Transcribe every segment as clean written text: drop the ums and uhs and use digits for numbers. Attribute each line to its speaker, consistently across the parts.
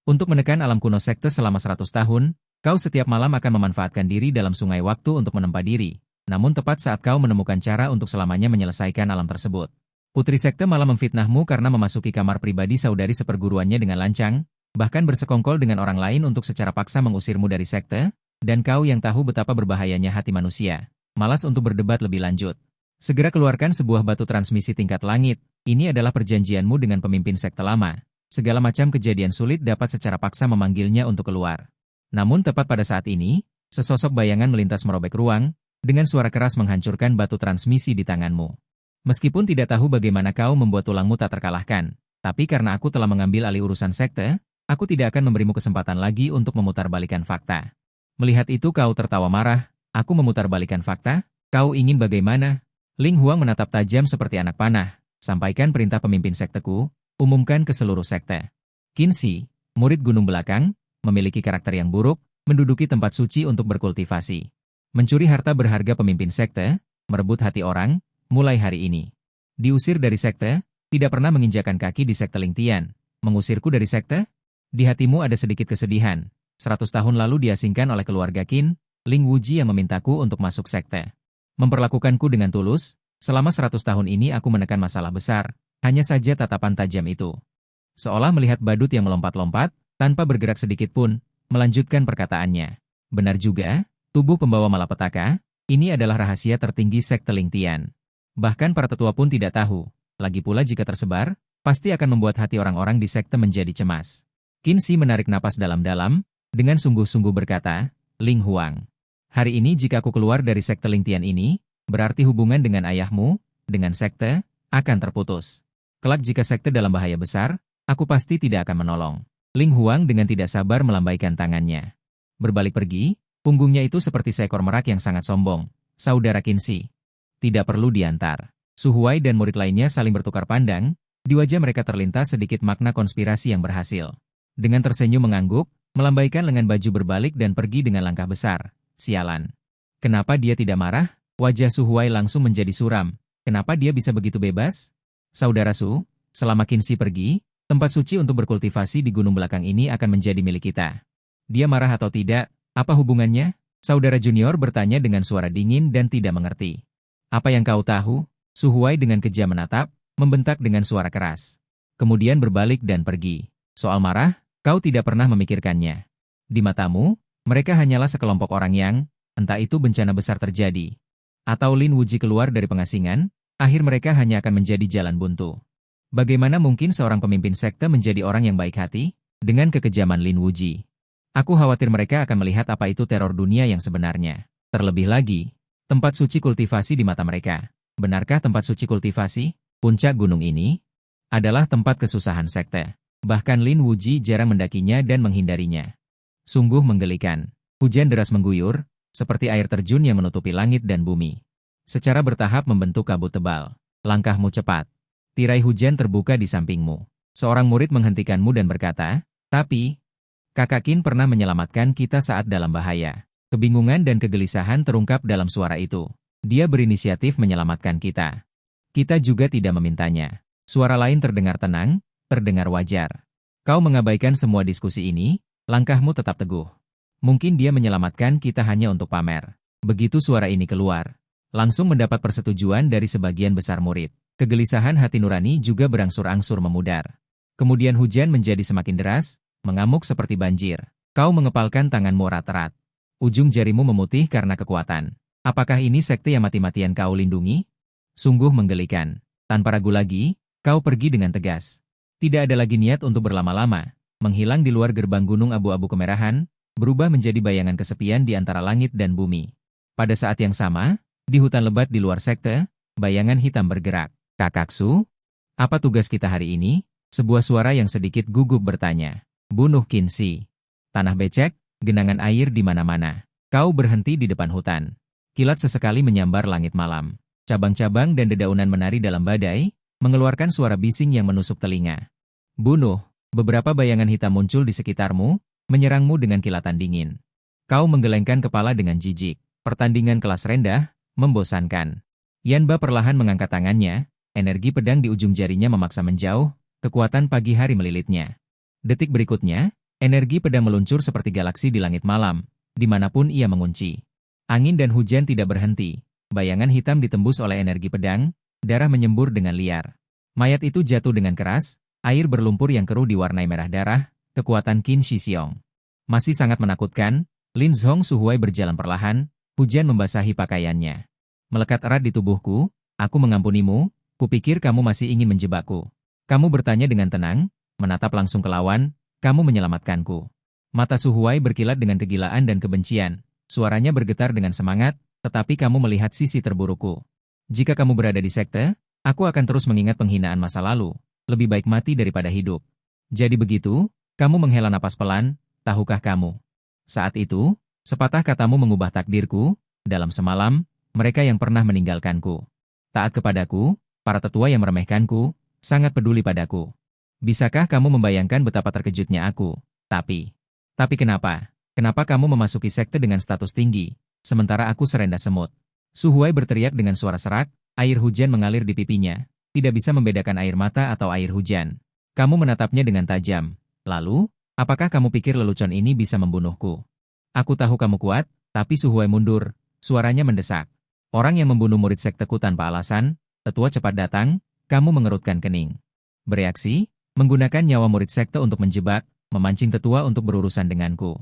Speaker 1: Untuk menekan alam kuno sekte selama 100 tahun, kau setiap malam akan memanfaatkan diri dalam sungai waktu untuk menempa diri. Namun tepat saat kau menemukan cara untuk selamanya menyelesaikan alam tersebut, putri sekte malah memfitnahmu karena memasuki kamar pribadi saudari seperguruannya dengan lancang, bahkan bersekongkol dengan orang lain untuk secara paksa mengusirmu dari sekte, dan kau yang tahu betapa berbahayanya hati manusia, malas untuk berdebat lebih lanjut. Segera keluarkan sebuah batu transmisi tingkat langit, ini adalah perjanjianmu dengan pemimpin sekte lama. Segala macam kejadian sulit dapat secara paksa memanggilnya untuk keluar. Namun tepat pada saat ini, sesosok bayangan melintas merobek ruang, dengan suara keras menghancurkan batu transmisi di tanganmu. Meskipun tidak tahu bagaimana kau membuat tulangmu tak terkalahkan, tapi karena aku telah mengambil alih urusan sekte, aku tidak akan memberimu kesempatan lagi untuk memutarbalikkan fakta. Melihat itu kau tertawa marah, aku memutarbalikkan fakta, kau ingin bagaimana? Ling Huang menatap tajam seperti anak panah, sampaikan perintah pemimpin sekteku, umumkan ke seluruh sekte. Qin Shi, murid gunung belakang, memiliki karakter yang buruk, menduduki tempat suci untuk berkultivasi. Mencuri harta berharga pemimpin sekte, merebut hati orang, mulai hari ini. Diusir dari sekte, tidak pernah menginjakan kaki di sekte Ling Tian. Mengusirku dari sekte? Di hatimu ada sedikit kesedihan. 100 tahun lalu diasingkan oleh keluarga Qin, Ling Wuji yang memintaku untuk masuk sekte. Memperlakukanku dengan tulus, selama 100 tahun ini aku menekan masalah besar. Hanya saja tatapan tajam itu, seolah melihat badut yang melompat-lompat, tanpa bergerak sedikit pun, melanjutkan perkataannya. Benar juga, tubuh pembawa malapetaka, ini adalah rahasia tertinggi sekte Ling Tian. Bahkan para tetua pun tidak tahu, lagi pula jika tersebar, pasti akan membuat hati orang-orang di sekte menjadi cemas. Qin Shi menarik napas dalam-dalam, dengan sungguh-sungguh berkata, Ling Huang, hari ini jika aku keluar dari sekte Ling Tian ini, berarti hubungan dengan ayahmu, dengan sekte, akan terputus. Kelak jika sekte dalam bahaya besar, aku pasti tidak akan menolong. Ling Huang dengan tidak sabar melambaikan tangannya. Berbalik pergi, punggungnya itu seperti seekor merak yang sangat sombong. Saudara Qin Shi, tidak perlu diantar. Su Huai dan murid lainnya saling bertukar pandang, di wajah mereka terlintas sedikit makna konspirasi yang berhasil. Dengan tersenyum mengangguk, melambaikan lengan baju berbalik dan pergi dengan langkah besar. Sialan. Kenapa dia tidak marah? Wajah Su Huai langsung menjadi suram. Kenapa dia bisa begitu bebas? Saudara Su, selama Qin Shi pergi, tempat suci untuk berkultivasi di gunung belakang ini akan menjadi milik kita. Dia marah atau tidak, apa hubungannya? Saudara junior bertanya dengan suara dingin dan tidak mengerti. Apa yang kau tahu? Su Huai dengan kejam menatap, membentak dengan suara keras. Kemudian berbalik dan pergi. Soal marah, kau tidak pernah memikirkannya. Di matamu, mereka hanyalah sekelompok orang yang, entah itu bencana besar terjadi, atau Lin Wuji keluar dari pengasingan, akhir mereka hanya akan menjadi jalan buntu. Bagaimana mungkin seorang pemimpin sekte menjadi orang yang baik hati? Dengan kekejaman Lin Wuji, aku khawatir mereka akan melihat apa itu teror dunia yang sebenarnya. Terlebih lagi, tempat suci kultivasi di mata mereka. Benarkah tempat suci kultivasi, puncak gunung ini, adalah tempat kesusahan sekte? Bahkan Lin Wuji jarang mendakinya dan menghindarinya. Sungguh menggelikan. Hujan deras mengguyur, seperti air terjun yang menutupi langit dan bumi. Secara bertahap membentuk kabut tebal. Langkahmu cepat. Tirai hujan terbuka di sampingmu. Seorang murid menghentikanmu dan berkata, tapi, Kakak Qin pernah menyelamatkan kita saat dalam bahaya. Kebingungan dan kegelisahan terungkap dalam suara itu. Dia berinisiatif menyelamatkan kita. Kita juga tidak memintanya. Suara lain terdengar tenang, terdengar wajar. Kau mengabaikan semua diskusi ini, langkahmu tetap teguh. Mungkin dia menyelamatkan kita hanya untuk pamer. Begitu suara ini keluar, langsung mendapat persetujuan dari sebagian besar murid. Kegelisahan hati nurani juga berangsur-angsur memudar. Kemudian hujan menjadi semakin deras, mengamuk seperti banjir. Kau mengepalkan tanganmu erat-erat. Ujung jarimu memutih karena kekuatan. Apakah ini sekte yang mati-matian kau lindungi? Sungguh menggelikan. Tanpa ragu lagi, kau pergi dengan tegas. Tidak ada lagi niat untuk berlama-lama. Menghilang di luar gerbang gunung abu-abu kemerahan, berubah menjadi bayangan kesepian di antara langit dan bumi. Pada saat yang sama, di hutan lebat di luar sekte, bayangan hitam bergerak. Kakak Su, apa tugas kita hari ini? Sebuah suara yang sedikit gugup bertanya. Bunuh Qin Shi. Tanah becek, genangan air di mana-mana. Kau berhenti di depan hutan. Kilat sesekali menyambar langit malam. Cabang-cabang dan dedaunan menari dalam badai, mengeluarkan suara bising yang menusuk telinga. Bunuh. Beberapa bayangan hitam muncul di sekitarmu, menyerangmu dengan kilatan dingin. Kau menggelengkan kepala dengan jijik. Pertandingan kelas rendah, membosankan. Yanba perlahan mengangkat tangannya, energi pedang di ujung jarinya memaksa menjauh, kekuatan pagi hari melilitnya. Detik berikutnya, Energi pedang meluncur seperti galaksi di langit malam, dimanapun ia mengunci. Angin dan hujan tidak berhenti. Bayangan hitam ditembus oleh energi pedang, darah menyembur dengan liar. Mayat itu jatuh dengan keras, air berlumpur yang keruh diwarnai merah darah, kekuatan Qin Shi Xiong. Masih sangat menakutkan, Lin Zhong Suhuai berjalan perlahan, hujan membasahi pakaiannya. Melekat erat di tubuhku, aku mengampunimu, kupikir kamu masih ingin menjebakku. Kamu bertanya dengan tenang, menatap langsung ke lawan, kamu menyelamatkanku. Mata Suhuai berkilat dengan kegilaan dan kebencian, suaranya bergetar dengan semangat, tetapi kamu melihat sisi terburukku. Jika kamu berada di sekte, aku akan terus mengingat penghinaan masa lalu, lebih baik mati daripada hidup. Jadi begitu, kamu menghela napas pelan, tahukah kamu? Saat itu, sepatah katamu mengubah takdirku, dalam semalam, mereka yang pernah meninggalkanku. Taat kepadaku, para tetua yang meremehkanku, sangat peduli padaku. Bisakah kamu membayangkan betapa terkejutnya aku? Tapi kenapa? Kenapa kamu memasuki sekte dengan status tinggi, sementara aku serendah semut? Suhuai berteriak dengan suara serak, air hujan mengalir di pipinya, tidak bisa membedakan air mata atau air hujan. Kamu menatapnya dengan tajam. Lalu, apakah kamu pikir lelucon ini bisa membunuhku? Aku tahu kamu kuat, tapi Suhuai mundur, suaranya mendesak. Orang yang membunuh murid sekteku tanpa alasan, tetua cepat datang, kamu mengerutkan kening. Bereaksi, menggunakan nyawa murid sekte untuk menjebak, memancing tetua untuk berurusan denganku.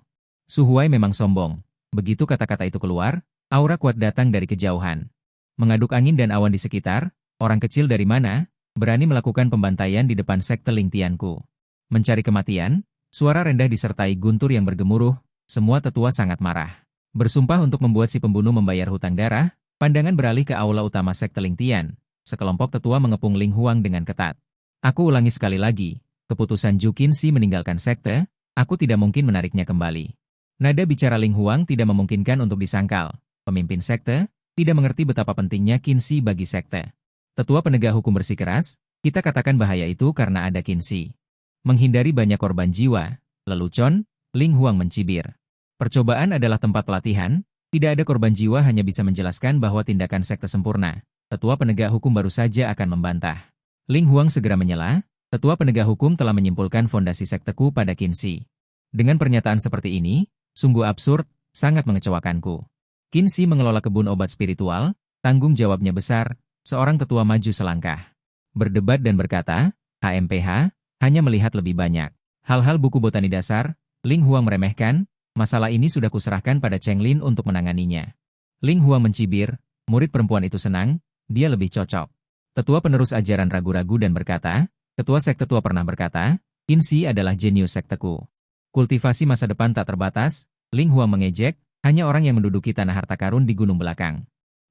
Speaker 1: Suhuai memang sombong. Begitu kata-kata itu keluar, aura kuat datang dari kejauhan. Mengaduk angin dan awan di sekitar, orang kecil dari mana, berani melakukan pembantaian di depan sekte Lingtianku. Mencari kematian, suara rendah disertai guntur yang bergemuruh, semua tetua sangat marah. Bersumpah untuk membuat si pembunuh membayar hutang darah, pandangan beralih ke aula utama sekte Lingtian. Sekelompok tetua mengepung Ling Huang dengan ketat. Aku ulangi sekali lagi, keputusan Ju Qinxi meninggalkan sekte, aku tidak mungkin menariknya kembali. Nada bicara Ling Huang tidak memungkinkan untuk disangkal. Pemimpin sekte, tidak mengerti betapa pentingnya Qinxi bagi sekte. Tetua penegak hukum bersikeras, kita katakan bahaya itu karena ada Qinxi. Menghindari banyak korban jiwa, lelucon, Ling Huang mencibir. Percobaan adalah tempat pelatihan, tidak ada korban jiwa hanya bisa menjelaskan bahwa tindakan sekte sempurna. Tetua penegak hukum baru saja akan membantah. Ling Huang segera menyela, tetua penegak hukum telah menyimpulkan fondasi sekteku pada Qinxi. Dengan pernyataan seperti ini, sungguh absurd, sangat mengecewakanku. Qinxi mengelola kebun obat spiritual, tanggung jawabnya besar, seorang tetua maju selangkah. Berdebat dan berkata, HMPH, hanya melihat lebih banyak. Hal-hal buku botani dasar, Ling Huang meremehkan, masalah ini sudah kuserahkan pada Cheng Lin untuk menanganinya. Ling Huang mencibir, murid perempuan itu senang, dia lebih cocok. Tetua penerus ajaran ragu-ragu dan berkata, ketua sekte tua pernah berkata, Qinxi adalah jenius sekteku. Kultivasi masa depan tak terbatas, Ling Huang mengejek, hanya orang yang menduduki tanah harta karun di gunung belakang.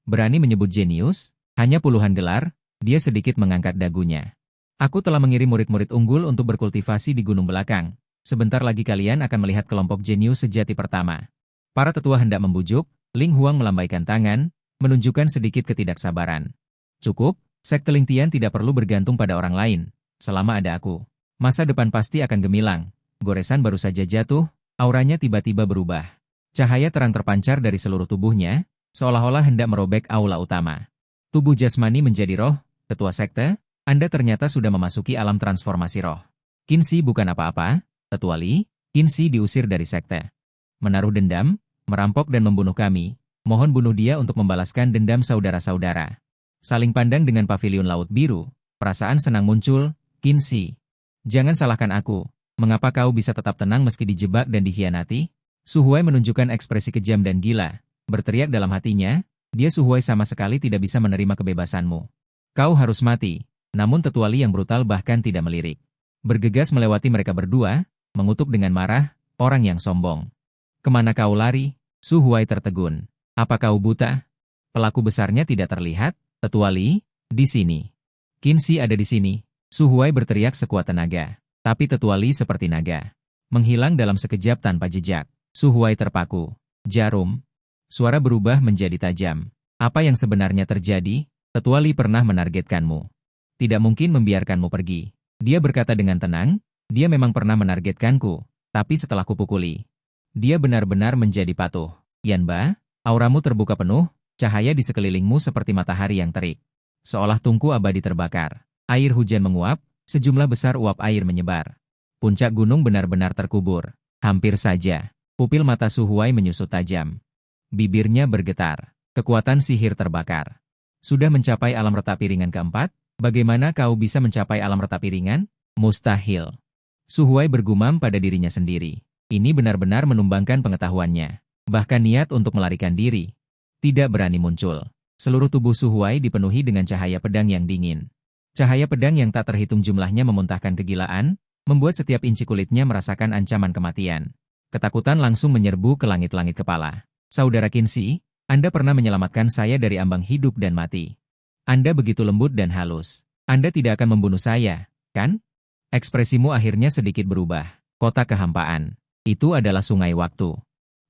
Speaker 1: Berani menyebut jenius, hanya puluhan gelar, dia sedikit mengangkat dagunya. Aku telah mengirim murid-murid unggul untuk berkultivasi di gunung belakang. Sebentar lagi kalian akan melihat kelompok jenius sejati pertama. Para tetua hendak membujuk, Ling Huang melambaikan tangan, menunjukkan sedikit ketidaksabaran. Cukup, sekte Lingtian tidak perlu bergantung pada orang lain. Selama ada aku, masa depan pasti akan gemilang. Goresan baru saja jatuh, auranya tiba-tiba berubah. Cahaya terang terpancar dari seluruh tubuhnya, seolah-olah hendak merobek aula utama. Tubuh jasmani menjadi roh, ketua sekte, Anda ternyata sudah memasuki alam transformasi roh. Qinxi bukan apa-apa, tetua Li, Qinxi diusir dari sekte. Menaruh dendam, merampok dan membunuh kami, mohon bunuh dia untuk membalaskan dendam saudara-saudara. Saling pandang dengan pavilion laut biru, perasaan senang muncul, Qinxi. Jangan salahkan aku, mengapa kau bisa tetap tenang meski dijebak dan dikhianati? Suhuai menunjukkan ekspresi kejam dan gila, berteriak dalam hatinya, dia Suhuai sama sekali tidak bisa menerima kebebasanmu. Kau harus mati, namun tetua Li yang brutal bahkan tidak melirik. Bergegas melewati mereka berdua, mengutuk dengan marah, orang yang sombong. Kemana kau lari? Suhuai tertegun. Apa kau buta? Pelaku besarnya tidak terlihat? Tetua Li, di sini. Qinxi ada di sini. Suhuai berteriak sekuat tenaga. Tapi Tetua Li seperti naga. Menghilang dalam sekejap tanpa jejak. Suhuai terpaku. Jarum. Suara berubah menjadi tajam. Apa yang sebenarnya terjadi? Tetua Li pernah menargetkanmu. Tidak mungkin membiarkanmu pergi. Dia berkata dengan tenang, dia memang pernah menargetkanku. Tapi setelah kupukuli, dia benar-benar menjadi patuh. Yanba, auramu terbuka penuh. Cahaya di sekelilingmu seperti matahari yang terik. Seolah tungku abadi terbakar. Air hujan menguap, sejumlah besar uap air menyebar. Puncak gunung benar-benar terkubur. Hampir saja. Pupil mata Su Huai menyusut tajam. Bibirnya bergetar. Kekuatan sihir terbakar. Sudah mencapai alam retak piringan keempat? Bagaimana kau bisa mencapai alam retak piringan? Mustahil. Su Huai bergumam pada dirinya sendiri. Ini benar-benar menumbangkan pengetahuannya. Bahkan niat untuk melarikan diri. Tidak berani muncul. Seluruh tubuh Su Huai dipenuhi dengan cahaya pedang yang dingin. Cahaya pedang yang tak terhitung jumlahnya memuntahkan kegilaan, membuat setiap inci kulitnya merasakan ancaman kematian. Ketakutan langsung menyerbu ke langit-langit kepala. Saudara Qinzi, Anda pernah menyelamatkan saya dari ambang hidup dan mati. Anda begitu lembut dan halus. Anda tidak akan membunuh saya, kan? Ekspresimu akhirnya sedikit berubah. Kota kehampaan. Itu adalah sungai waktu.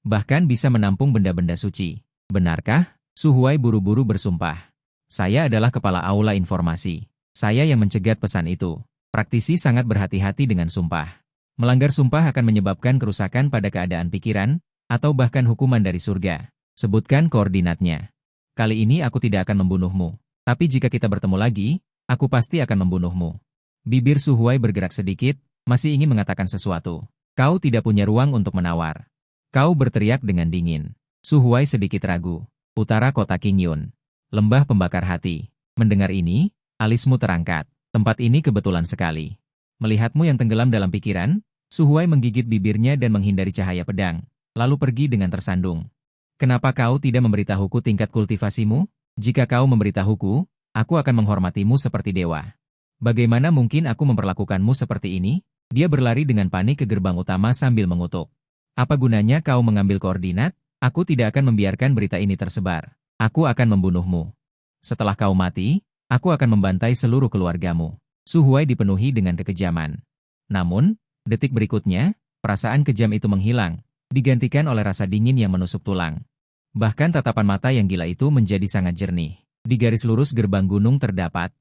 Speaker 1: Bahkan bisa menampung benda-benda suci. Benarkah? Su Huai buru-buru bersumpah. Saya adalah kepala aula informasi. Saya yang mencegat pesan itu. Praktisi sangat berhati-hati dengan sumpah. Melanggar sumpah akan menyebabkan kerusakan pada keadaan pikiran, atau bahkan hukuman dari surga. Sebutkan koordinatnya. Kali ini aku tidak akan membunuhmu. Tapi jika kita bertemu lagi, aku pasti akan membunuhmu. Bibir Su Huai bergerak sedikit, masih ingin mengatakan sesuatu. Kau tidak punya ruang untuk menawar. Kau berteriak dengan dingin. Su Huai sedikit ragu. Utara kota Qingyun. Lembah pembakar hati. Mendengar ini, alismu terangkat. Tempat ini kebetulan sekali. Melihatmu yang tenggelam dalam pikiran, Su Huai menggigit bibirnya dan menghindari cahaya pedang, lalu pergi dengan tersandung. Kenapa kau tidak memberitahuku tingkat kultivasimu? Jika kau memberitahuku, aku akan menghormatimu seperti dewa. Bagaimana mungkin aku memperlakukanmu seperti ini? Dia berlari dengan panik ke gerbang utama sambil mengutuk. Apa gunanya kau mengambil koordinat? Aku tidak akan membiarkan berita ini tersebar. Aku akan membunuhmu. Setelah kau mati, aku akan membantai seluruh keluargamu. Su Huai dipenuhi dengan kekejaman. Namun, detik berikutnya, perasaan kejam itu menghilang, digantikan oleh rasa dingin yang menusuk tulang. Bahkan tatapan mata yang gila itu menjadi sangat jernih. Di garis lurus gerbang gunung terdapat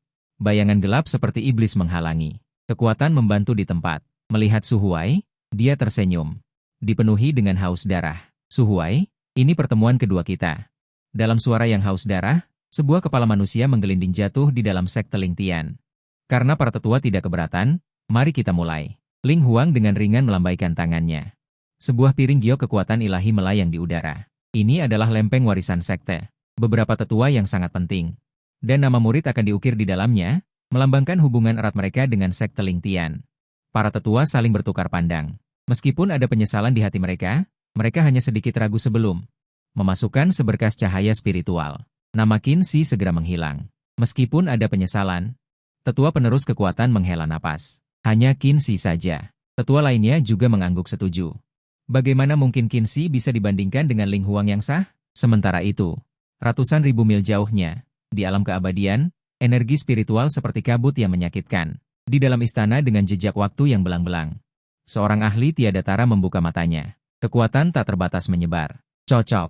Speaker 1: bayangan gelap seperti iblis menghalangi. Kekuatan membantu di tempat. Melihat Su Huai, dia tersenyum. Dipenuhi dengan haus darah. Su Huai, ini pertemuan kedua kita. Dalam suara yang haus darah, sebuah kepala manusia menggelinding jatuh di dalam sekte Ling Tian. Karena para tetua tidak keberatan, mari kita mulai. Ling Huang dengan ringan melambaikan tangannya. Sebuah piring giok kekuatan ilahi melayang di udara. Ini adalah lempeng warisan sekte. Beberapa tetua yang sangat penting. Dan nama murid akan diukir di dalamnya, melambangkan hubungan erat mereka dengan sekte Ling Tian. Para tetua saling bertukar pandang. Meskipun ada penyesalan di hati mereka, mereka hanya sedikit ragu sebelum memasukkan seberkas cahaya spiritual. Nama Qinzi segera menghilang. Meskipun ada penyesalan, tetua penerus kekuatan menghela napas. Hanya Qinzi saja. Tetua lainnya juga mengangguk setuju. Bagaimana mungkin Qinzi bisa dibandingkan dengan Ling Huang yang sah? Sementara itu, ratusan ribu mil jauhnya, di alam keabadian, energi spiritual seperti kabut yang menyakitkan. Di dalam istana dengan jejak waktu yang belang-belang. Seorang ahli tiada tara membuka matanya. Kekuatan tak terbatas menyebar. Cocok.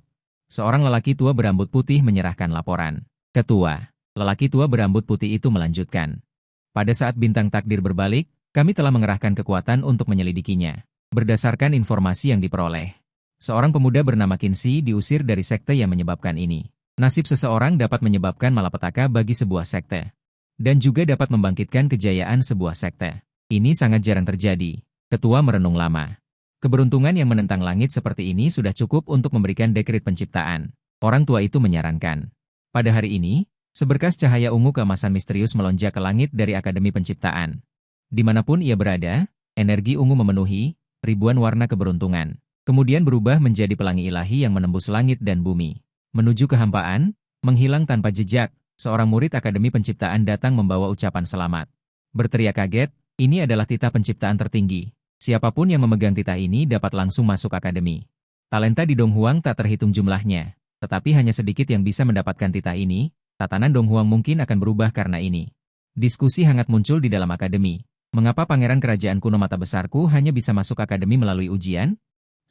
Speaker 1: Seorang lelaki tua berambut putih menyerahkan laporan. Ketua. Lelaki tua berambut putih itu melanjutkan. Pada saat bintang takdir berbalik, kami telah mengerahkan kekuatan untuk menyelidikinya. Berdasarkan informasi yang diperoleh, seorang pemuda bernama Qinzi diusir dari sekte yang menyebabkan ini. Nasib seseorang dapat menyebabkan malapetaka bagi sebuah sekte. Dan juga dapat membangkitkan kejayaan sebuah sekte. Ini sangat jarang terjadi. Ketua merenung lama. Keberuntungan yang menentang langit seperti ini sudah cukup untuk memberikan dekret penciptaan. Orang tua itu menyarankan. Pada hari ini, seberkas cahaya ungu keemasan misterius melonjak ke langit dari Akademi Penciptaan. Dimanapun ia berada, energi ungu memenuhi ribuan warna keberuntungan. Kemudian berubah menjadi pelangi ilahi yang menembus langit dan bumi. Menuju kehampaan, menghilang tanpa jejak, seorang murid Akademi Penciptaan datang membawa ucapan selamat. Berteriak kaget, ini adalah titah penciptaan tertinggi. Siapapun yang memegang titah ini dapat langsung masuk akademi. Talenta di Donghuang tak terhitung jumlahnya, tetapi hanya sedikit yang bisa mendapatkan titah ini. Tatanan Donghuang mungkin akan berubah karena ini. Diskusi hangat muncul di dalam akademi. Mengapa pangeran kerajaan kuno mata besarku hanya bisa masuk akademi melalui ujian?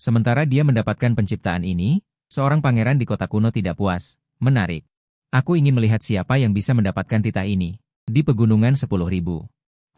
Speaker 1: Sementara dia mendapatkan penciptaan ini, seorang pangeran di kota kuno tidak puas. Menarik. Aku ingin melihat siapa yang bisa mendapatkan titah ini. Di pegunungan 10.000.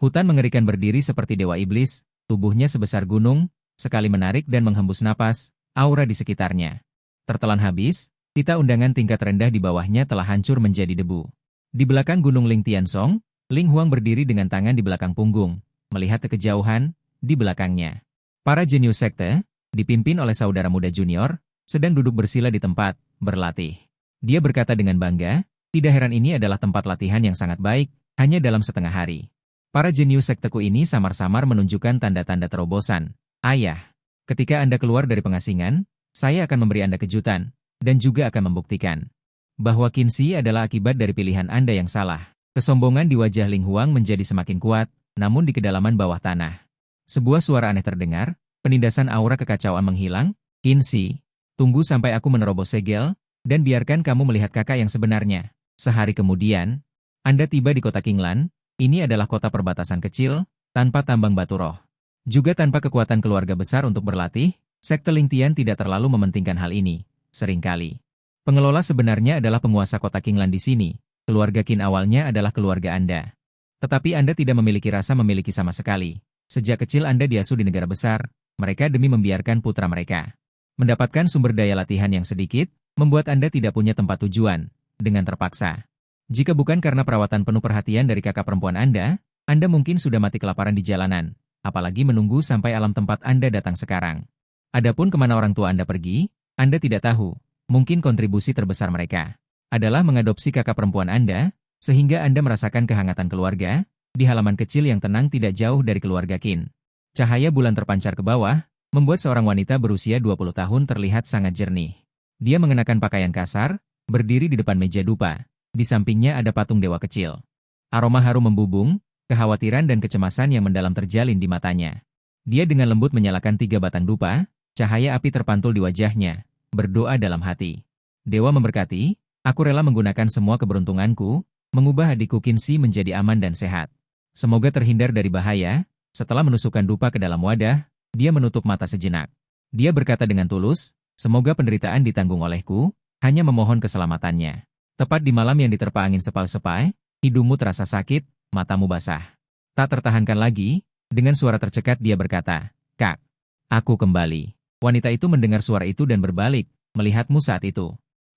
Speaker 1: Hutan mengerikan berdiri seperti dewa iblis, tubuhnya sebesar gunung, sekali menarik dan menghembus napas, aura di sekitarnya tertelan habis, titah undangan tingkat rendah di bawahnya telah hancur menjadi debu. Di belakang gunung Ling Tiansong, Ling Huang berdiri dengan tangan di belakang punggung, melihat ke kejauhan, di belakangnya. Para jenius sekte, dipimpin oleh saudara muda junior, sedang duduk bersila di tempat, berlatih. Dia berkata dengan bangga, tidak heran ini adalah tempat latihan yang sangat baik, hanya dalam setengah hari. Para jenius sekteku ini samar-samar menunjukkan tanda-tanda terobosan. Ayah, ketika Anda keluar dari pengasingan, saya akan memberi Anda kejutan, dan juga akan membuktikan bahwa Qinzi adalah akibat dari pilihan Anda yang salah. Kesombongan di wajah Ling Huang menjadi semakin kuat, namun di kedalaman bawah tanah. Sebuah suara aneh terdengar, penindasan aura kekacauan menghilang. Qinzi, tunggu sampai aku menerobos segel, dan biarkan kamu melihat kakak yang sebenarnya. Sehari kemudian, Anda tiba di kota Qinglan. Ini adalah kota perbatasan kecil, tanpa tambang batu roh. Juga tanpa kekuatan keluarga besar untuk berlatih, sekte Ling Tian tidak terlalu mementingkan hal ini. Seringkali, pengelola sebenarnya adalah penguasa kota Qinglan di sini. Keluarga Qin awalnya adalah keluarga Anda. Tetapi Anda tidak memiliki rasa memiliki sama sekali. Sejak kecil Anda diasuh di negara besar, mereka demi membiarkan putra mereka mendapatkan sumber daya latihan yang sedikit, membuat Anda tidak punya tempat tujuan, dengan terpaksa. Jika bukan karena perawatan penuh perhatian dari kakak perempuan Anda mungkin sudah mati kelaparan di jalanan, apalagi menunggu sampai alam tempat Anda datang sekarang. Adapun kemana orang tua Anda pergi, Anda tidak tahu. Mungkin kontribusi terbesar mereka adalah mengadopsi kakak perempuan Anda, sehingga Anda merasakan kehangatan keluarga, di halaman kecil yang tenang tidak jauh dari keluarga Qin. Cahaya bulan terpancar ke bawah, membuat seorang wanita berusia 20 tahun terlihat sangat jernih. Dia mengenakan pakaian kasar, berdiri di depan meja dupa. Di sampingnya ada patung dewa kecil. Aroma harum membubung, kekhawatiran dan kecemasan yang mendalam terjalin di matanya. Dia dengan lembut menyalakan 3 batang dupa, cahaya api terpantul di wajahnya, berdoa dalam hati. Dewa memberkati, aku rela menggunakan semua keberuntunganku, mengubah adikku Qinzi menjadi aman dan sehat. Semoga terhindar dari bahaya. Setelah menusukkan dupa ke dalam wadah, dia menutup mata sejenak. Dia berkata dengan tulus, semoga penderitaan ditanggung olehku, hanya memohon keselamatannya. Tepat di malam yang diterpa angin sepal-sepai, hidungmu terasa sakit, matamu basah. Tak tertahankan lagi, dengan suara tercekat dia berkata, Kak, aku kembali. Wanita itu mendengar suara itu dan berbalik, melihatmu saat itu.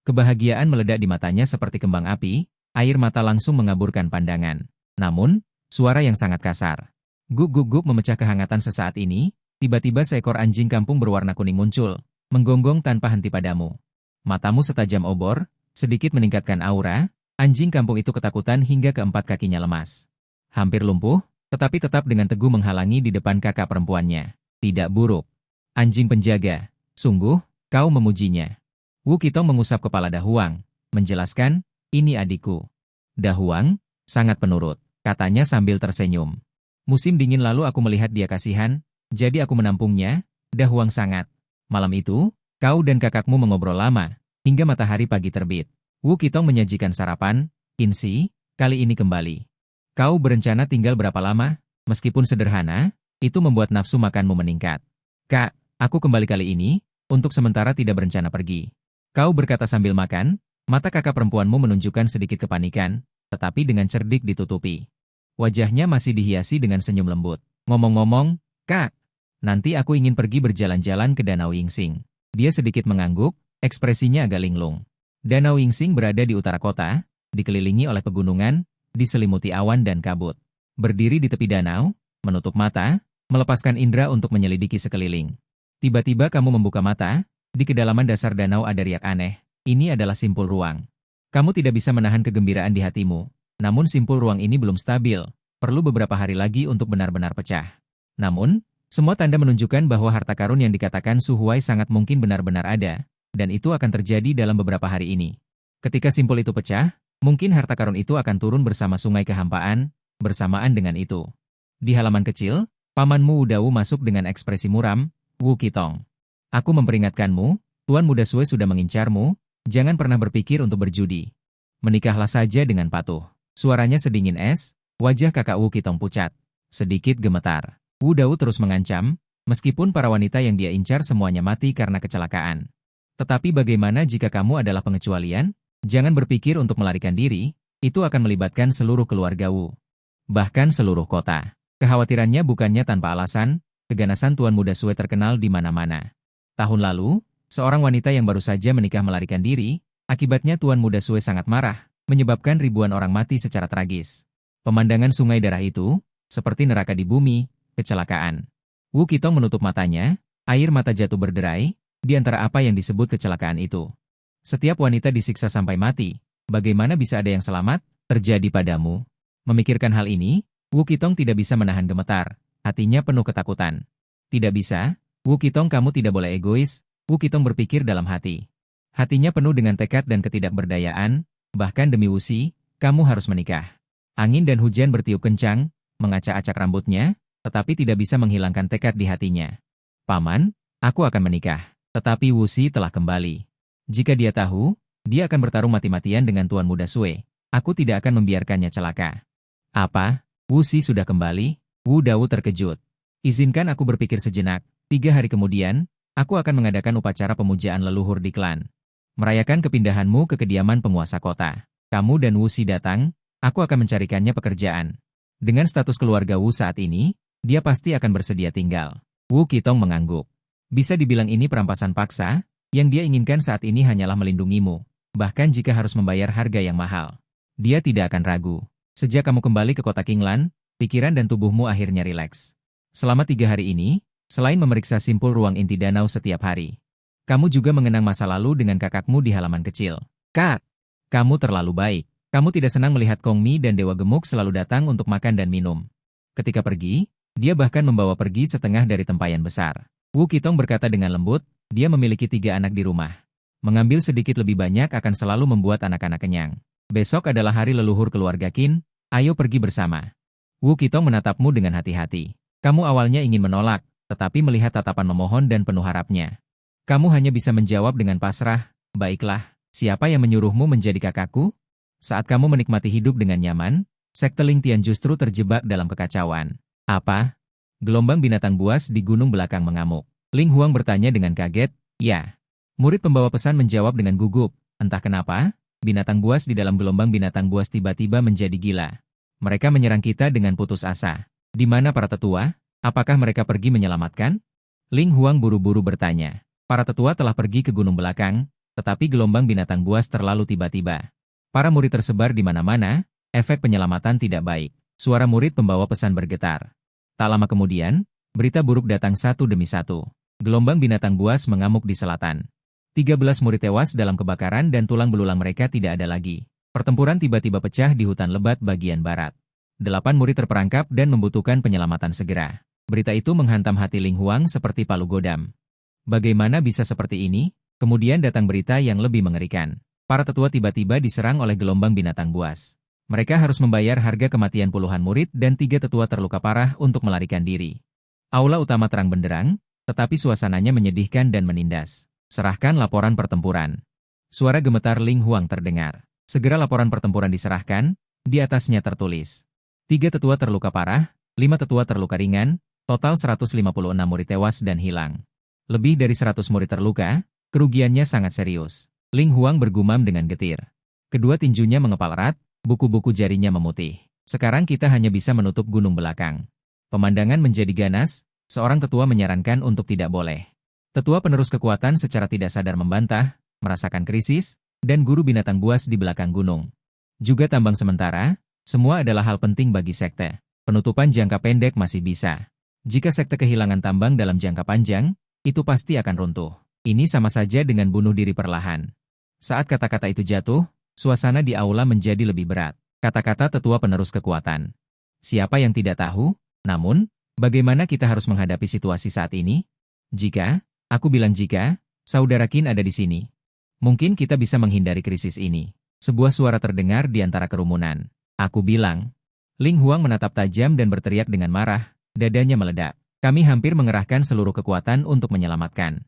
Speaker 1: Kebahagiaan meledak di matanya seperti kembang api, air mata langsung mengaburkan pandangan. Namun, suara yang sangat kasar. Guk-guk-guk memecah kehangatan sesaat ini, tiba-tiba seekor anjing kampung berwarna kuning muncul, menggonggong tanpa henti padamu. Matamu setajam obor, sedikit meningkatkan aura, anjing kampung itu ketakutan hingga keempat kakinya lemas. Hampir lumpuh, tetapi tetap dengan teguh menghalangi di depan kakak perempuannya. Tidak buruk. Anjing penjaga, sungguh, kau memujinya. Wu Qitong mengusap kepala Da Huang, menjelaskan, ini adikku. Da Huang, sangat penurut, katanya sambil tersenyum. Musim dingin lalu aku melihat dia kasihan, jadi aku menampungnya. Da Huang sangat. Malam itu, kau dan kakakmu mengobrol lama, hingga matahari pagi terbit. Wu Qitong menyajikan sarapan. Qinzi, kali ini kembali. Kau berencana tinggal berapa lama? Meskipun sederhana, itu membuat nafsu makanmu meningkat. Kak, aku kembali kali ini, untuk sementara tidak berencana pergi. Kau berkata sambil makan, mata kakak perempuanmu menunjukkan sedikit kepanikan, tetapi dengan cerdik ditutupi. Wajahnya masih dihiasi dengan senyum lembut. Ngomong-ngomong, Kak, nanti aku ingin pergi berjalan-jalan ke Danau Yingsing. Dia sedikit mengangguk, ekspresinya agak linglung. Danau Yingsing berada di utara kota, dikelilingi oleh pegunungan, diselimuti awan dan kabut. Berdiri di tepi danau, menutup mata, melepaskan indera untuk menyelidiki sekeliling. Tiba-tiba kamu membuka mata, di kedalaman dasar danau ada riak aneh. Ini adalah simpul ruang. Kamu tidak bisa menahan kegembiraan di hatimu. Namun simpul ruang ini belum stabil, perlu beberapa hari lagi untuk benar-benar pecah. Namun, semua tanda menunjukkan bahwa harta karun yang dikatakan Su Huai sangat mungkin benar-benar ada, dan itu akan terjadi dalam beberapa hari ini. Ketika simpul itu pecah, mungkin harta karun itu akan turun bersama sungai kehampaan, bersamaan dengan itu. Di halaman kecil, pamanmu Wu Dao masuk dengan ekspresi muram, Wu Qitong. Aku memperingatkanmu, Tuan Muda Sue sudah mengincarmu, jangan pernah berpikir untuk berjudi. Menikahlah saja dengan patuh. Suaranya sedingin es, wajah kakak Wu Qitong pucat. Sedikit gemetar. Wu Dao terus mengancam, meskipun para wanita yang dia incar semuanya mati karena kecelakaan. Tetapi bagaimana jika kamu adalah pengecualian? Jangan berpikir untuk melarikan diri, itu akan melibatkan seluruh keluarga Wu. Bahkan seluruh kota. Kekhawatirannya bukannya tanpa alasan, keganasan Tuan Muda Sue terkenal di mana-mana. Tahun lalu, seorang wanita yang baru saja menikah melarikan diri, akibatnya Tuan Muda Sue sangat marah, menyebabkan ribuan orang mati secara tragis. Pemandangan sungai darah itu, seperti neraka di bumi, kecelakaan. Wu Qitong menutup matanya, air mata jatuh berderai, di antara apa yang disebut kecelakaan itu. Setiap wanita disiksa sampai mati, bagaimana bisa ada yang selamat, terjadi padamu? Memikirkan hal ini, Wu Qitong tidak bisa menahan gemetar, hatinya penuh ketakutan. Tidak bisa, Wu Qitong kamu tidak boleh egois, Wu Qitong berpikir dalam hati. Hatinya penuh dengan tekad dan ketidakberdayaan, bahkan demi Wuxi, kamu harus menikah. Angin dan hujan bertiup kencang, mengacak-acak rambutnya, tetapi tidak bisa menghilangkan tekad di hatinya. Paman, aku akan menikah. Tetapi Wuxi telah kembali. Jika dia tahu, dia akan bertarung mati-matian dengan Tuan Muda Sue. Aku tidak akan membiarkannya celaka. Apa? Wuxi sudah kembali? Wu Dao terkejut. Izinkan aku berpikir sejenak. 3 hari kemudian, aku akan mengadakan upacara pemujaan leluhur di klan. Merayakan kepindahanmu ke kediaman penguasa kota. Kamu dan Wuxi datang, aku akan mencarikannya pekerjaan. Dengan status keluarga Wu saat ini, dia pasti akan bersedia tinggal. Wu Qitong mengangguk. Bisa dibilang ini perampasan paksa, yang dia inginkan saat ini hanyalah melindungimu, bahkan jika harus membayar harga yang mahal. Dia tidak akan ragu. Sejak kamu kembali ke kota Qinglan, pikiran dan tubuhmu akhirnya rileks. Selama 3 hari ini, selain memeriksa simpul ruang inti danau setiap hari, kamu juga mengenang masa lalu dengan kakakmu di halaman kecil. Kak, kamu terlalu baik. Kamu tidak senang melihat Kong Mi dan Dewa Gemuk selalu datang untuk makan dan minum. Ketika pergi, dia bahkan membawa pergi setengah dari tempayan besar. Wu Qitong berkata dengan lembut, dia memiliki 3 anak di rumah. Mengambil sedikit lebih banyak akan selalu membuat anak-anak kenyang. Besok adalah hari leluhur keluarga Qin, ayo pergi bersama. Wu Qitong menatapmu dengan hati-hati. Kamu awalnya ingin menolak, tetapi melihat tatapan memohon dan penuh harapnya. Kamu hanya bisa menjawab dengan pasrah, baiklah, siapa yang menyuruhmu menjadi kakakku? Saat kamu menikmati hidup dengan nyaman, sekte Ling Tian justru terjebak dalam kekacauan. Apa? Gelombang binatang buas di gunung belakang mengamuk. Ling Huang bertanya dengan kaget, ya. Murid pembawa pesan menjawab dengan gugup, entah kenapa, binatang buas di dalam gelombang binatang buas tiba-tiba menjadi gila. Mereka menyerang kita dengan putus asa. Di mana para tetua? Apakah mereka pergi menyelamatkan? Ling Huang buru-buru bertanya. Para tetua telah pergi ke gunung belakang, tetapi gelombang binatang buas terlalu tiba-tiba. Para murid tersebar di mana-mana, efek penyelamatan tidak baik. Suara murid pembawa pesan bergetar. Tak lama kemudian, berita buruk datang satu demi satu. Gelombang binatang buas mengamuk di selatan. 13 murid tewas dalam kebakaran dan tulang belulang mereka tidak ada lagi. Pertempuran tiba-tiba pecah di hutan lebat bagian barat. 8 murid terperangkap dan membutuhkan penyelamatan segera. Berita itu menghantam hati Ling Huang seperti palu godam. Bagaimana bisa seperti ini? Kemudian datang berita yang lebih mengerikan. Para tetua tiba-tiba diserang oleh gelombang binatang buas. Mereka harus membayar harga kematian puluhan murid dan 3 tetua terluka parah untuk melarikan diri. Aula utama terang benderang, tetapi suasananya menyedihkan dan menindas. Serahkan laporan pertempuran. Suara gemetar Ling Huang terdengar. Segera laporan pertempuran diserahkan, di atasnya tertulis. 3 tetua terluka parah, 5 tetua terluka ringan, total 156 murid tewas dan hilang. Lebih dari 100 murid terluka, kerugiannya sangat serius. Ling Huang bergumam dengan getir. Kedua tinjunya mengepal erat, buku-buku jarinya memutih. Sekarang kita hanya bisa menutup gunung belakang. Pemandangan menjadi ganas, seorang tetua menyarankan untuk tidak boleh. Tetua penerus kekuatan secara tidak sadar membantah, merasakan krisis, dan guru binatang buas di belakang gunung. Juga tambang sementara, semua adalah hal penting bagi sekte. Penutupan jangka pendek masih bisa. Jika sekte kehilangan tambang dalam jangka panjang, itu pasti akan runtuh. Ini sama saja dengan bunuh diri perlahan. Saat kata-kata itu jatuh, suasana di aula menjadi lebih berat. Kata-kata tetua penerus kekuatan. Siapa yang tidak tahu? Namun, bagaimana kita harus menghadapi situasi saat ini? Jika, aku bilang jika, saudara Qin ada di sini. Mungkin kita bisa menghindari krisis ini. Sebuah suara terdengar di antara kerumunan. Aku bilang. Ling Huang menatap tajam dan berteriak dengan marah, dadanya meledak. Kami hampir mengerahkan seluruh kekuatan untuk menyelamatkan.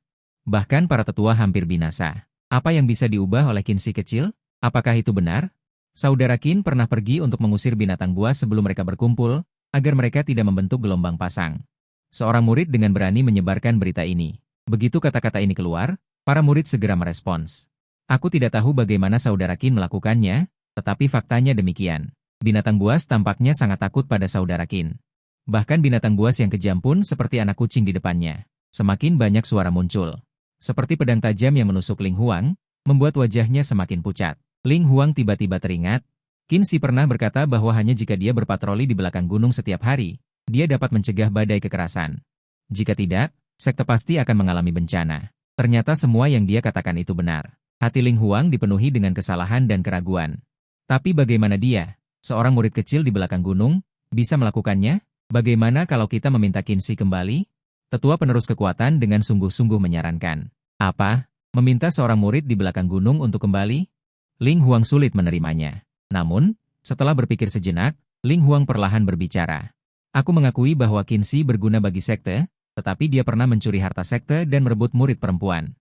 Speaker 1: Bahkan para tetua hampir binasa. Apa yang bisa diubah oleh Qin si kecil? Apakah itu benar? Saudara Qin pernah pergi untuk mengusir binatang buas sebelum mereka berkumpul, agar mereka tidak membentuk gelombang pasang. Seorang murid dengan berani menyebarkan berita ini. Begitu kata-kata ini keluar, para murid segera merespons. Aku tidak tahu bagaimana saudara Qin melakukannya, tetapi faktanya demikian. Binatang buas tampaknya sangat takut pada saudara Qin. Bahkan binatang buas yang kejam pun seperti anak kucing di depannya. Semakin banyak suara muncul. Seperti pedang tajam yang menusuk Ling Huang, membuat wajahnya semakin pucat. Ling Huang tiba-tiba teringat. Qin Si pernah berkata bahwa hanya jika dia berpatroli di belakang gunung setiap hari, dia dapat mencegah badai kekerasan. Jika tidak, sekte pasti akan mengalami bencana. Ternyata semua yang dia katakan itu benar. Hati Ling Huang dipenuhi dengan kesalahan dan keraguan. Tapi bagaimana dia, seorang murid kecil di belakang gunung, bisa melakukannya? Bagaimana kalau kita meminta Qinzi kembali? Tetua penerus kekuatan dengan sungguh-sungguh menyarankan. Apa? Meminta seorang murid di belakang gunung untuk kembali? Ling Huang sulit menerimanya. Namun, setelah berpikir sejenak, Ling Huang perlahan berbicara. Aku mengakui bahwa Qinzi berguna bagi sekte, tetapi dia pernah mencuri harta sekte dan merebut murid perempuan.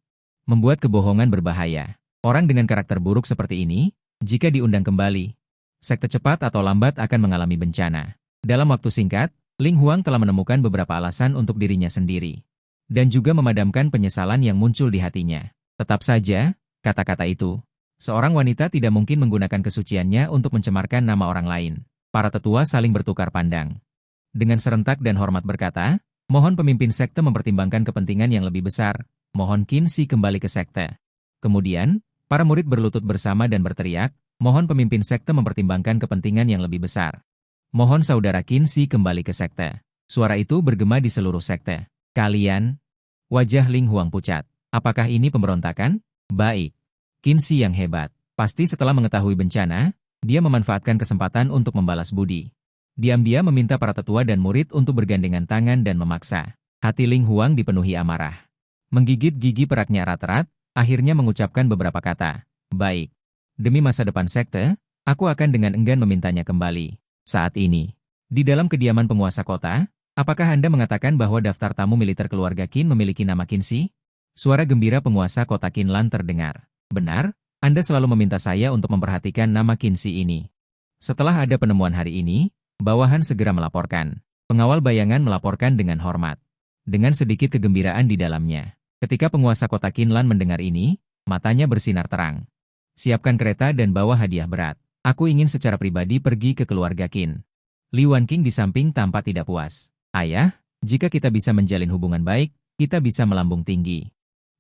Speaker 1: Membuat kebohongan berbahaya. Orang dengan karakter buruk seperti ini, jika diundang kembali, sekte cepat atau lambat akan mengalami bencana. Dalam waktu singkat, Ling Huang telah menemukan beberapa alasan untuk dirinya sendiri. Dan juga memadamkan penyesalan yang muncul di hatinya. Tetap saja, kata-kata itu, seorang wanita tidak mungkin menggunakan kesuciannya untuk mencemarkan nama orang lain. Para tetua saling bertukar pandang. Dengan serentak dan hormat berkata, mohon pemimpin sekte mempertimbangkan kepentingan yang lebih besar, mohon Qinzi kembali ke sekte. Kemudian, para murid berlutut bersama dan berteriak, mohon pemimpin sekte mempertimbangkan kepentingan yang lebih besar. Mohon saudara Qinzi kembali ke sekte. Suara itu bergema di seluruh sekte. Kalian? Wajah Ling Huang pucat. Apakah ini pemberontakan? Baik. Qinzi yang hebat. Pasti setelah mengetahui bencana, dia memanfaatkan kesempatan untuk membalas budi. Diam-diam meminta para tetua dan murid untuk bergandengan tangan dan memaksa. Hati Ling Huang dipenuhi amarah. Menggigit gigi peraknya erat-erat, akhirnya mengucapkan beberapa kata. Baik. Demi masa depan sekte, aku akan dengan enggan memintanya kembali. Saat ini, di dalam kediaman penguasa kota, apakah Anda mengatakan bahwa daftar tamu militer keluarga Qin memiliki nama Qinzi? Suara gembira penguasa kota Qinlan terdengar. Benar, Anda selalu meminta saya untuk memperhatikan nama Qinzi ini. Setelah ada penemuan hari ini, bawahan segera melaporkan. Pengawal bayangan melaporkan dengan hormat. Dengan sedikit kegembiraan di dalamnya. Ketika penguasa kota Qinlan mendengar ini, matanya bersinar terang. Siapkan kereta dan bawa hadiah berat. Aku ingin secara pribadi pergi ke keluarga Qin. Li Wanqing di samping tampak tidak puas. Ayah, jika kita bisa menjalin hubungan baik, kita bisa melambung tinggi.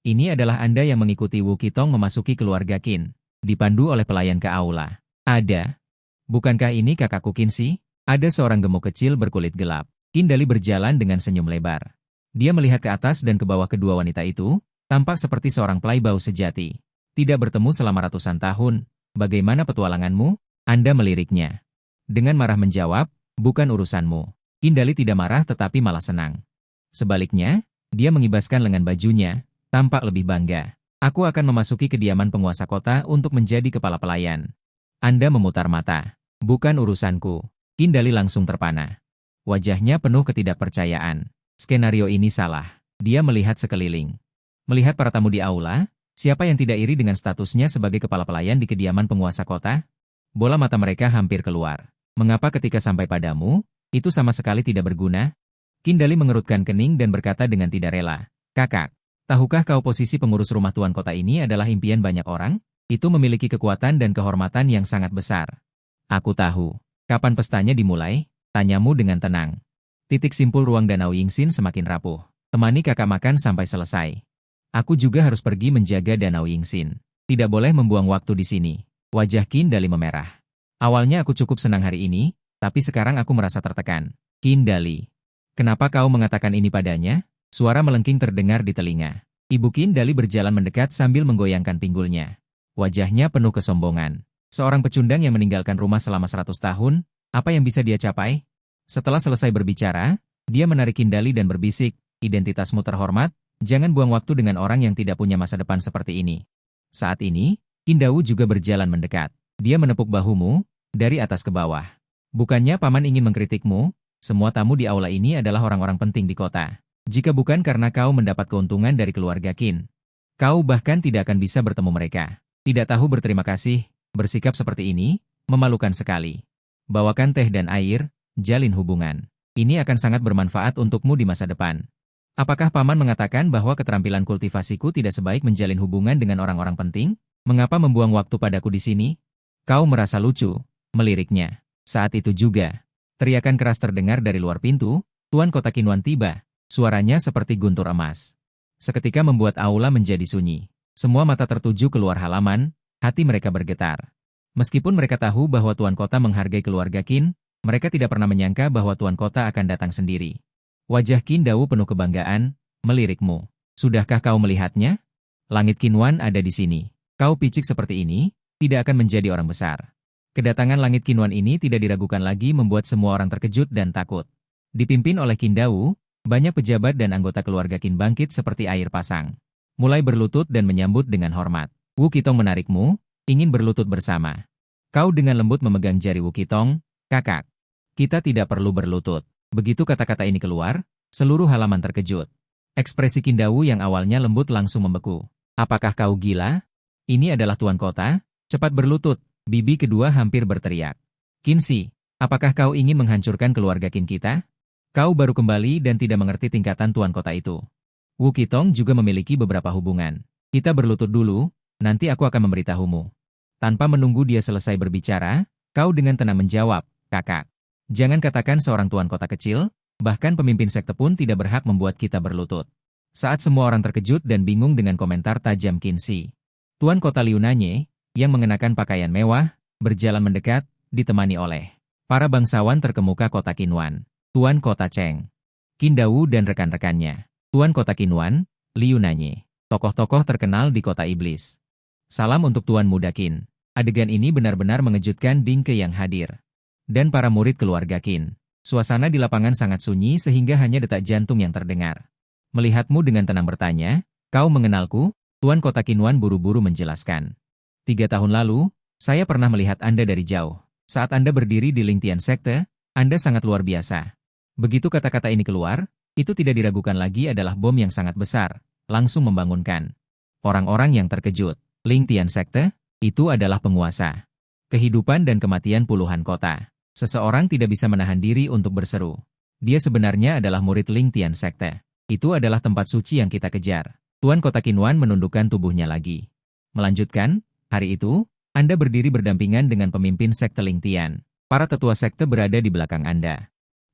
Speaker 1: Ini adalah Anda yang mengikuti Wu Qitong memasuki keluarga Qin. Dipandu oleh pelayan ke aula. Ada. Bukankah ini kakakku Qinzi? Ada seorang gemuk kecil berkulit gelap. Qin Dali berjalan dengan senyum lebar. Dia melihat ke atas dan ke bawah kedua wanita itu, tampak seperti seorang pelaybau sejati. Tidak bertemu selama ratusan tahun. Bagaimana petualanganmu? Anda meliriknya. Dengan marah menjawab, bukan urusanmu. Qin Dali tidak marah tetapi malah senang. Sebaliknya, dia mengibaskan lengan bajunya, tampak lebih bangga. Aku akan memasuki kediaman penguasa kota untuk menjadi kepala pelayan. Anda memutar mata. Bukan urusanku. Qin Dali langsung terpana. Wajahnya penuh ketidakpercayaan. Skenario ini salah. Dia melihat sekeliling. Melihat para tamu di aula, siapa yang tidak iri dengan statusnya sebagai kepala pelayan di kediaman penguasa kota? Bola mata mereka hampir keluar. Mengapa ketika sampai padamu, itu sama sekali tidak berguna? Qin Dali mengerutkan kening dan berkata dengan tidak rela. Kakak, tahukah kau posisi pengurus rumah tuan kota ini adalah impian banyak orang? Itu memiliki kekuatan dan kehormatan yang sangat besar. Aku tahu. Kapan pestanya dimulai? Tanyamu dengan tenang. Titik simpul ruang Danau Yingxin semakin rapuh. Temani kakak makan sampai selesai. Aku juga harus pergi menjaga Danau Yingxin. Tidak boleh membuang waktu di sini. Wajah Qin Dali memerah. Awalnya aku cukup senang hari ini, tapi sekarang aku merasa tertekan. Qin Dali. Kenapa kau mengatakan ini padanya? Suara melengking terdengar di telinga. Ibu Qin Dali berjalan mendekat sambil menggoyangkan pinggulnya. Wajahnya penuh kesombongan. Seorang pecundang yang meninggalkan rumah selama 100 tahun, apa yang bisa dia capai? Setelah selesai berbicara, dia menarik Qin Dali dan berbisik, identitasmu terhormat, jangan buang waktu dengan orang yang tidak punya masa depan seperti ini. Saat ini, Qin Dao juga berjalan mendekat. Dia menepuk bahumu, dari atas ke bawah. Bukannya paman ingin mengkritikmu, semua tamu di aula ini adalah orang-orang penting di kota. Jika bukan karena kau mendapat keuntungan dari keluarga Qin, kau bahkan tidak akan bisa bertemu mereka. Tidak tahu berterima kasih. Bersikap seperti ini, memalukan sekali. Bawakan teh dan air, jalin hubungan. Ini akan sangat bermanfaat untukmu di masa depan. Apakah paman mengatakan bahwa keterampilan kultivasiku tidak sebaik menjalin hubungan dengan orang-orang penting? Mengapa membuang waktu padaku di sini? Kau merasa lucu, meliriknya. Saat itu juga, teriakan keras terdengar dari luar pintu, Tuan Kota Qinwan tiba. Suaranya seperti guntur emas. Seketika membuat aula menjadi sunyi. Semua mata tertuju keluar halaman. Hati mereka bergetar. Meskipun mereka tahu bahwa Tuan Kota menghargai keluarga Qin, mereka tidak pernah menyangka bahwa Tuan Kota akan datang sendiri. Wajah Qin Dao penuh kebanggaan, melirikmu. Sudahkah kau melihatnya? Langit Qinwan ada di sini. Kau picik seperti ini, tidak akan menjadi orang besar. Kedatangan langit Qinwan ini tidak diragukan lagi membuat semua orang terkejut dan takut. Dipimpin oleh Qin Dao, banyak pejabat dan anggota keluarga Qin bangkit seperti air pasang. Mulai berlutut dan menyambut dengan hormat. Wu Qitong menarikmu, ingin berlutut bersama. Kau dengan lembut memegang jari Wu Qitong, kakak. Kita tidak perlu berlutut. Begitu kata-kata ini keluar, seluruh halaman terkejut. Ekspresi Qin Dao yang awalnya lembut langsung membeku. Apakah kau gila? Ini adalah tuan kota, cepat berlutut. Bibi kedua hampir berteriak. Qin Shi, apakah kau ingin menghancurkan keluarga Qin kita? Kau baru kembali dan tidak mengerti tingkatan tuan kota itu. Wu Qitong juga memiliki beberapa hubungan. Kita berlutut dulu, nanti aku akan memberitahumu. Tanpa menunggu dia selesai berbicara, kau dengan tenang menjawab, kakak. Jangan katakan seorang tuan kota kecil, bahkan pemimpin sekte pun tidak berhak membuat kita berlutut. Saat semua orang terkejut dan bingung dengan komentar tajam Qin Shi, tuan kota Liu Nanye, yang mengenakan pakaian mewah, berjalan mendekat, ditemani oleh para bangsawan terkemuka kota Qinwan, Tuan Kota Cheng, Qin Dao dan rekan-rekannya, Tuan Kota Qinwan, Liu Nanye, tokoh-tokoh terkenal di kota iblis. Salam untuk Tuan Muda Qin. Adegan ini benar-benar mengejutkan Ding Ke yang hadir. Dan para murid keluarga Qin. Suasana di lapangan sangat sunyi sehingga hanya detak jantung yang terdengar. Melihatmu dengan tenang bertanya, kau mengenalku? Tuan Kota Qinwan buru-buru menjelaskan. 3 tahun lalu, saya pernah melihat Anda dari jauh. Saat Anda berdiri di Lingtian Sekte, Anda sangat luar biasa. Begitu kata-kata ini keluar, itu tidak diragukan lagi adalah bom yang sangat besar, langsung membangunkan orang-orang yang terkejut. Lingtian Sekte, itu adalah penguasa kehidupan dan kematian puluhan kota. Seseorang tidak bisa menahan diri untuk berseru. Dia sebenarnya adalah murid Lingtian Sekte. Itu adalah tempat suci yang kita kejar. Tuan Kota Qinwan menundukkan tubuhnya lagi. Melanjutkan, hari itu, Anda berdiri berdampingan dengan pemimpin sekte Lingtian. Para tetua sekte berada di belakang Anda.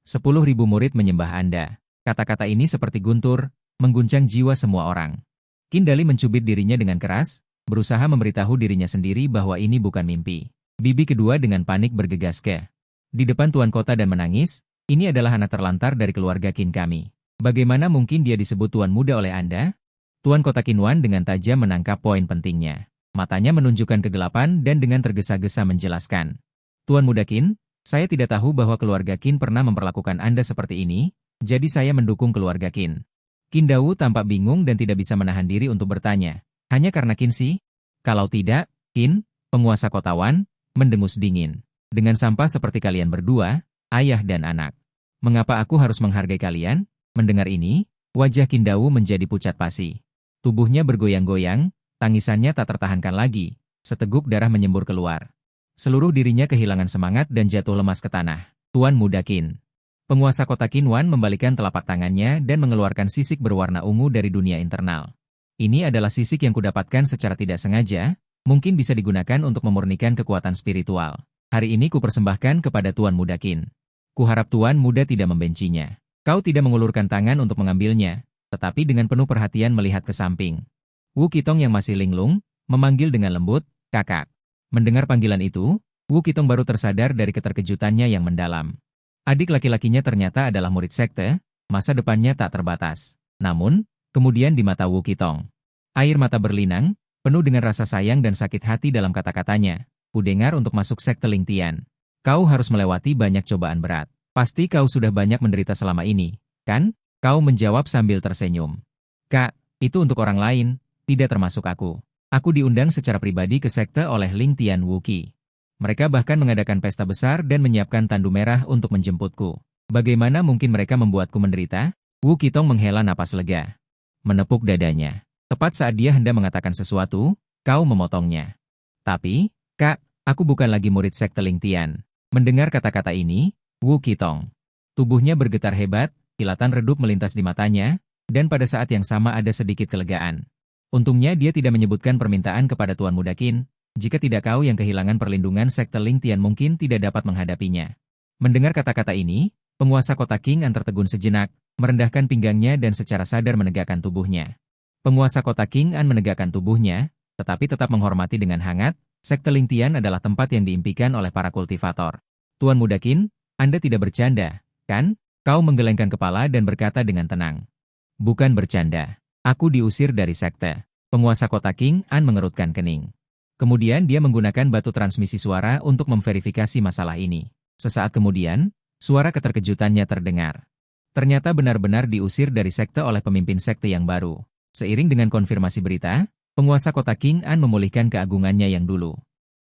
Speaker 1: 10.000 murid menyembah Anda. Kata-kata ini seperti guntur, mengguncang jiwa semua orang. Qin Dali mencubit dirinya dengan keras, berusaha memberitahu dirinya sendiri bahwa ini bukan mimpi. Bibi kedua dengan panik bergegas ke di depan tuan kota dan menangis, ini adalah anak terlantar dari keluarga Qin kami. Bagaimana mungkin dia disebut tuan muda oleh Anda? Tuan Kota Qinwan dengan tajam menangkap poin pentingnya. Matanya menunjukkan kegelapan dan dengan tergesa-gesa menjelaskan. Tuan Muda Qin, saya tidak tahu bahwa keluarga Qin pernah memperlakukan Anda seperti ini, jadi saya mendukung keluarga Qin. Qin Dao tampak bingung dan tidak bisa menahan diri untuk bertanya. Hanya karena Qin Shi? Kalau tidak, Qin, penguasa kotawan, mendengus dingin. Dengan sampah seperti kalian berdua, ayah dan anak. Mengapa aku harus menghargai kalian? Mendengar ini, wajah Qin Dao menjadi pucat pasi. Tubuhnya bergoyang-goyang, tangisannya tak tertahankan lagi, seteguk darah menyembur keluar. Seluruh dirinya kehilangan semangat dan jatuh lemas ke tanah. Tuan Muda Qin. Penguasa kota Qinwan membalikan telapak tangannya dan mengeluarkan sisik berwarna ungu dari dunia internal. Ini adalah sisik yang kudapatkan secara tidak sengaja, mungkin bisa digunakan untuk memurnikan kekuatan spiritual. Hari ini kupersembahkan kepada Tuan Muda Qin. Kuharap Tuan Muda tidak membencinya. Kau tidak mengulurkan tangan untuk mengambilnya, tetapi dengan penuh perhatian melihat ke samping. Wu Qitong yang masih linglung, memanggil dengan lembut, kakak. Mendengar panggilan itu, Wu Qitong baru tersadar dari keterkejutannya yang mendalam. Adik laki-lakinya ternyata adalah murid sekte, masa depannya tak terbatas. Namun, kemudian di mata Wu Qitong, air mata berlinang, penuh dengan rasa sayang dan sakit hati dalam kata-katanya. Kudengar untuk masuk sekte Lingtian. Kau harus melewati banyak cobaan berat. Pasti kau sudah banyak menderita selama ini, kan? Kau menjawab sambil tersenyum. Kak, itu untuk orang lain. Tidak termasuk aku. Aku diundang secara pribadi ke sekte oleh Lingtian Wuqi. Mereka bahkan mengadakan pesta besar dan menyiapkan tandu merah untuk menjemputku. Bagaimana mungkin mereka membuatku menderita? Wu Qitong menghela napas lega. Menepuk dadanya. Tepat saat dia hendak mengatakan sesuatu, kau memotongnya. Tapi, Kak, aku bukan lagi murid sekte Lingtian. Mendengar kata-kata ini, Wu Qitong. Tubuhnya bergetar hebat, kilatan redup melintas di matanya, dan pada saat yang sama ada sedikit kelegaan. Untungnya dia tidak menyebutkan permintaan kepada Tuan Muda Qin, jika tidak kau yang kehilangan perlindungan sekte Lingtian mungkin tidak dapat menghadapinya. Mendengar kata-kata ini, penguasa kota Qing'an tertegun sejenak, merendahkan pinggangnya dan secara sadar menegakkan tubuhnya. Penguasa kota Qing'an menegakkan tubuhnya, tetapi tetap menghormati dengan hangat, sekte Lingtian adalah tempat yang diimpikan oleh para kultivator. Tuan Muda Qin, Anda tidak bercanda, kan? Kau menggelengkan kepala dan berkata dengan tenang. Bukan bercanda. Aku diusir dari sekte. Penguasa kota King An mengerutkan kening. Kemudian dia menggunakan batu transmisi suara untuk memverifikasi masalah ini. Sesaat kemudian, suara keterkejutannya terdengar. Ternyata benar-benar diusir dari sekte oleh pemimpin sekte yang baru. Seiring dengan konfirmasi berita, penguasa kota King An memulihkan keagungannya yang dulu.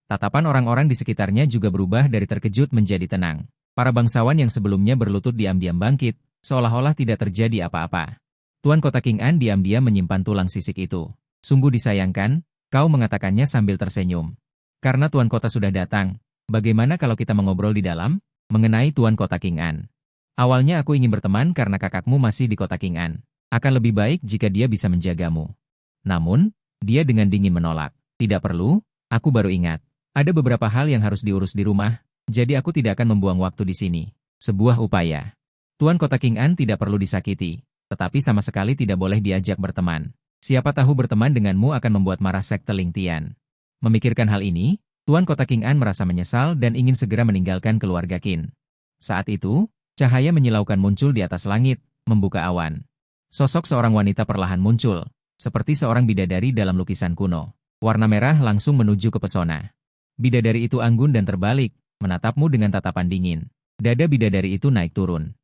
Speaker 1: Tatapan orang-orang di sekitarnya juga berubah dari terkejut menjadi tenang. Para bangsawan yang sebelumnya berlutut diam-diam bangkit, seolah-olah tidak terjadi apa-apa. Tuan kota King An diam-diam menyimpan tulang sisik itu. Sungguh disayangkan, kau mengatakannya sambil tersenyum. Karena tuan kota sudah datang, bagaimana kalau kita mengobrol di dalam? Mengenai tuan kota King An. Awalnya aku ingin berteman karena kakakmu masih di kota King An. Akan lebih baik jika dia bisa menjagamu. Namun, dia dengan dingin menolak. Tidak perlu, aku baru ingat. Ada beberapa hal yang harus diurus di rumah, jadi aku tidak akan membuang waktu di sini. Sebuah upaya. Tuan kota King An tidak perlu disakiti, tetapi sama sekali tidak boleh diajak berteman. Siapa tahu berteman denganmu akan membuat marah sekte Ling Tian. Memikirkan hal ini, Tuan kota King An merasa menyesal dan ingin segera meninggalkan keluarga Qin. Saat itu, cahaya menyilaukan muncul di atas langit, membuka awan. Sosok seorang wanita perlahan muncul, seperti seorang bidadari dalam lukisan kuno. Warna merah langsung menuju ke pesona. Bidadari itu anggun dan terbalik, menatapmu dengan tatapan dingin. Dada bidadari itu naik turun.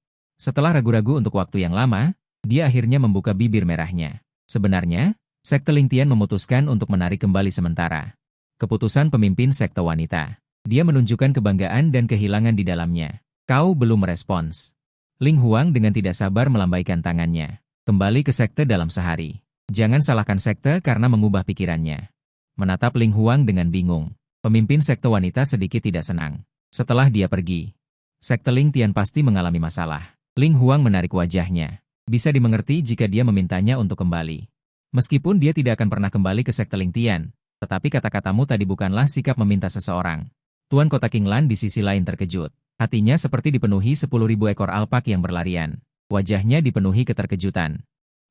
Speaker 1: Setelah ragu-ragu untuk waktu yang lama, dia akhirnya membuka bibir merahnya. Sebenarnya, sekte Ling Tian memutuskan untuk menarik kembali sementara. Keputusan pemimpin sekte wanita. Dia menunjukkan kebanggaan dan kehilangan di dalamnya. Kau belum merespons. Ling Huang dengan tidak sabar melambaikan tangannya. Kembali ke sekte dalam sehari. Jangan salahkan sekte karena mengubah pikirannya. Menatap Ling Huang dengan bingung. Pemimpin sekte wanita sedikit tidak senang. Setelah dia pergi, sekte Ling Tian pasti mengalami masalah. Ling Huang menarik wajahnya. Bisa dimengerti jika dia memintanya untuk kembali. Meskipun dia tidak akan pernah kembali ke sekte Ling Tian, tetapi kata-katamu tadi bukanlah sikap meminta seseorang. Tuan kota King Lan di sisi lain terkejut. Hatinya seperti dipenuhi 10.000 ekor alpak yang berlarian. Wajahnya dipenuhi keterkejutan.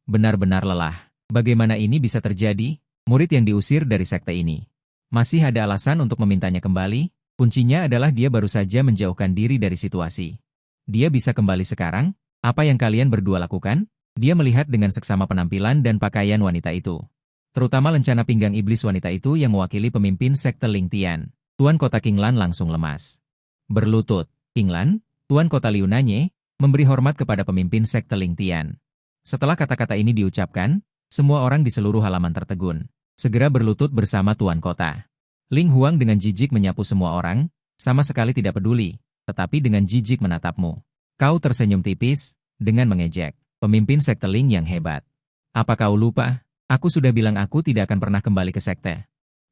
Speaker 1: Benar-benar lelah. Bagaimana ini bisa terjadi? Murid yang diusir dari sekte ini. Masih ada alasan untuk memintanya kembali? Kuncinya adalah dia baru saja menjauhkan diri dari situasi. Dia bisa kembali sekarang? Apa yang kalian berdua lakukan? Dia melihat dengan seksama penampilan dan pakaian wanita itu. Terutama lencana pinggang iblis wanita itu yang mewakili pemimpin sekte Ling Tian. Tuan kota King Lan langsung lemas. Berlutut, King Lan, Tuan kota Liu Nanye, memberi hormat kepada pemimpin sekte Ling Tian. Setelah kata-kata ini diucapkan, semua orang di seluruh halaman tertegun. Segera berlutut bersama tuan kota. Ling Huang dengan jijik menyapu semua orang, sama sekali tidak peduli, tetapi dengan jijik menatapmu. Kau tersenyum tipis, dengan mengejek. Pemimpin sekte Ling yang hebat. Apa kau lupa? Aku sudah bilang aku tidak akan pernah kembali ke sekte.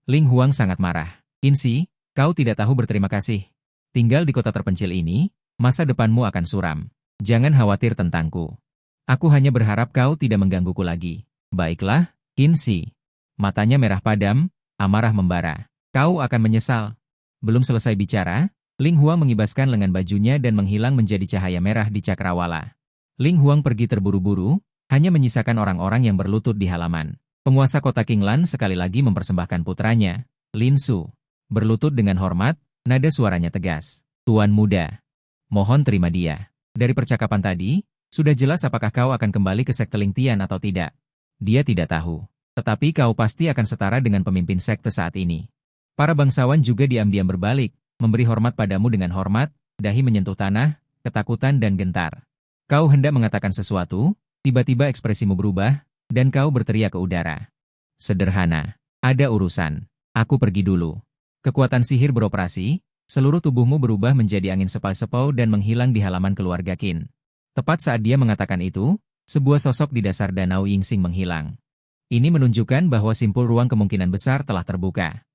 Speaker 1: Ling Huang sangat marah. Qinzi, kau tidak tahu berterima kasih. Tinggal di kota terpencil ini, masa depanmu akan suram. Jangan khawatir tentangku. Aku hanya berharap kau tidak menggangguku lagi. Baiklah, Qinzi. Matanya merah padam, amarah membara. Kau akan menyesal. Belum selesai bicara, Ling Huang mengibaskan lengan bajunya dan menghilang menjadi cahaya merah di cakrawala. Ling Huang pergi terburu-buru, hanya menyisakan orang-orang yang berlutut di halaman. Penguasa kota King Lan sekali lagi mempersembahkan putranya, Lin Su. Berlutut dengan hormat, nada suaranya tegas. Tuan muda, mohon terima dia. Dari percakapan tadi, sudah jelas apakah kau akan kembali ke sekte Ling Tian atau tidak. Dia tidak tahu. Tetapi kau pasti akan setara dengan pemimpin sekte saat ini. Para bangsawan juga diam-diam berbalik, memberi hormat padamu dengan hormat, dahi menyentuh tanah, ketakutan dan gentar. Kau hendak mengatakan sesuatu, tiba-tiba ekspresimu berubah, dan kau berteriak ke udara. Sederhana, ada urusan. Aku pergi dulu. Kekuatan sihir beroperasi, seluruh tubuhmu berubah menjadi angin sepau-sepau dan menghilang di halaman keluarga Qin. Tepat saat dia mengatakan itu, sebuah sosok di dasar danau Yingsing menghilang. Ini menunjukkan bahwa simpul ruang kemungkinan besar telah terbuka.